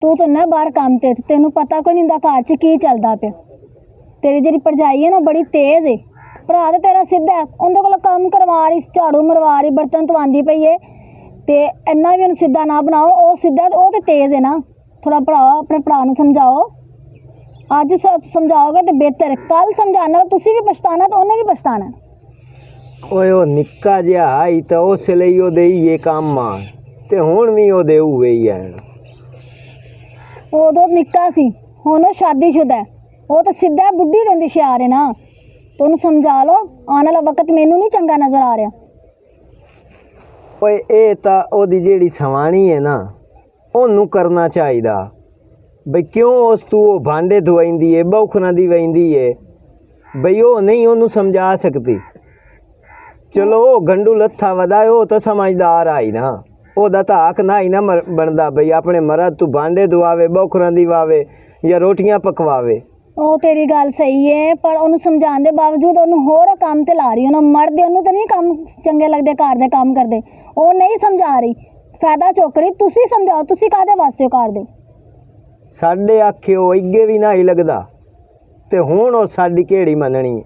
ਤੂੰ ਤਾਂ ਨਾ ਬਾਹਰ ਕੰਮ ਤੇ ਤੈਨੂੰ ਪਤਾ ਕੋਈ ਨਹੀਂ ਹੁੰਦਾ ਘਰ 'ਚ ਕੀ ਚੱਲਦਾ ਪਿਆ। ਤੇਰੀ ਜਿਹੜੀ ਭਰਜਾਈ ਹੈ ਨਾ ਬੜੀ ਤੇਜ਼ ਏ। ਭਰਾ ਤਾਂ ਤੇਰਾ ਸਿੱਧਾ ਹੈ, ਉਹਦੇ ਕੋਲ ਕੰਮ ਕਰਵਾ ਰਹੀ, ਝਾੜੂ ਮਰਵਾ ਰਹੀ, ਬਰਤਨ ਧਵਾਉਂਦੀ ਪਈ ਏ। ਤੇ ਇੰਨਾ ਵੀ ਉਹਨੂੰ ਸਿੱਧਾ ਨਾ ਬਣਾਓ। ਉਹ ਸਿੱਧਾ ਉਹ ਤੇ ਤੇਜ਼ ਹੈ ਨਾ। ਥੋੜਾ ਭਰਾ ਆਪਣੇ ਭਰਾ ਨੂੰ ਸਮਝਾਓ। ਅੱਜ ਸਮਝਾਓਗੇ ਤੇ ਬਿਹਤਰ। ਕੱਲ ਸਮਝਾਣਾ ਤੁਸੀਂ ਵੀ ਪਛਤਾਣਾ ਤੇ ਉਹਨੇ ਵੀ ਪਛਤਾਣਾ। ਓਏ ਉਹ ਨਿੱਕਾ ਜਿਹਾ ਆਈ ਤਾਂ ਉਸ ਲਈ ਉਹਦੇ ਇਹ ਕੰਮ ਆ ਤੇ ਹੁਣ ਵੀ ਉਹਦੇ ਹੋਵੇ ਹੀ ਹੈ। ਉਦੋਂ ਨਿੱਕਾ ਸੀ, ਹੁਣ ਉਹ ਸ਼ਾਦੀशुदा ਹੈ। ਉਹ ਤਾਂ ਸਿੱਧਾ ਬੁੱਢੀ ਰਹਿੰਦੀ ਹੁਸ਼ਿਆਰ ਹੈ ਨਾ। ਤੇ ਉਹਨੂੰ ਸਮਝਾ ਲਓ। ਆਉਣ ਵਾਲਾ ਵਕਤ ਮੈਨੂੰ ਨਹੀਂ ਚੰਗਾ ਨਜ਼ਰ ਆ ਰਿਹਾ। ਓਏ ਇਹ ਤਾਂ ਉਹਦੀ ਜਿਹੜੀ ਸਵਾਣੀ ਹੈ ਨਾ ਉਹਨੂੰ ਕਰਨਾ ਚਾਹੀਦਾ ਬਈ ਕਿਉਂ ਉਸ ਤੂੰ ਉਹ ਭਾਂਡੇ ਧਵਾਈਂਦੀ ਏ ਬੌਖਰਾਂ ਦੀ ਵਹਿੰਦੀ ਏ ਬਈ ਉਹ ਨਹੀਂ ਉਹਨੂੰ ਸਮਝਾ ਸਕਦੀ। ਚਲੋ ਉਹ ਗੰਡੂ ਲੱਥਾ ਵਧਾਏ ਉਹ ਤਾਂ ਸਮਝਦਾਰ ਆਈ ਨਾ। ਉਹਦਾ ਤਾਂ ਹੱਕ ਨਾ ਹੀ ਨਾ ਬਣਦਾ ਬਈ ਆਪਣੇ ਮਰਦ ਤੂੰ ਭਾਂਡੇ ਧਵਾਵੇ ਬੌਖਰਾਂ ਦੀ ਵਾਵੇ ਜਾਂ ਰੋਟੀਆਂ ਪਕਵਾਵੇ। ਉਹ ਤੇਰੀ ਗੱਲ ਸਹੀ ਹੈ ਪਰ ਉਹਨੂੰ ਸਮਝਾਉਣ ਦੇ ਬਾਵਜੂਦ ਉਹਨੂੰ ਹੋਰ ਕੰਮ ਤੇ ਲਾ ਰਹੀ। ਉਹਨੂੰ ਮਰਦੇ ਉਹਨੂੰ ਤਾਂ ਨਹੀਂ ਕੰਮ ਚੰਗੇ ਲੱਗਦੇ ਘਰ ਦੇ ਕੰਮ ਕਰਦੇ। ਉਹ ਨਹੀਂ ਸਮਝਾ ਰਹੀ, ਫਾਇਦਾ ਚੁੱਕ ਰਹੀ। ਤੁਸੀਂ ਸਮਝਾਓ, ਤੁਸੀਂ ਕਾਹਦੇ ਵਾਸਤੇ ਉਹ ਕਰਦੇ? ਸਾਡੇ ਆਖੇ ਉਹ ਅੱਗੇ ਵੀ ਨਾ ਹੀ ਲੱਗਦਾ ਤੇ ਹੁਣ ਉਹ ਸਾਡੀ ਕਿਹੜੀ ਮੰਨਣੀ ਹੈ।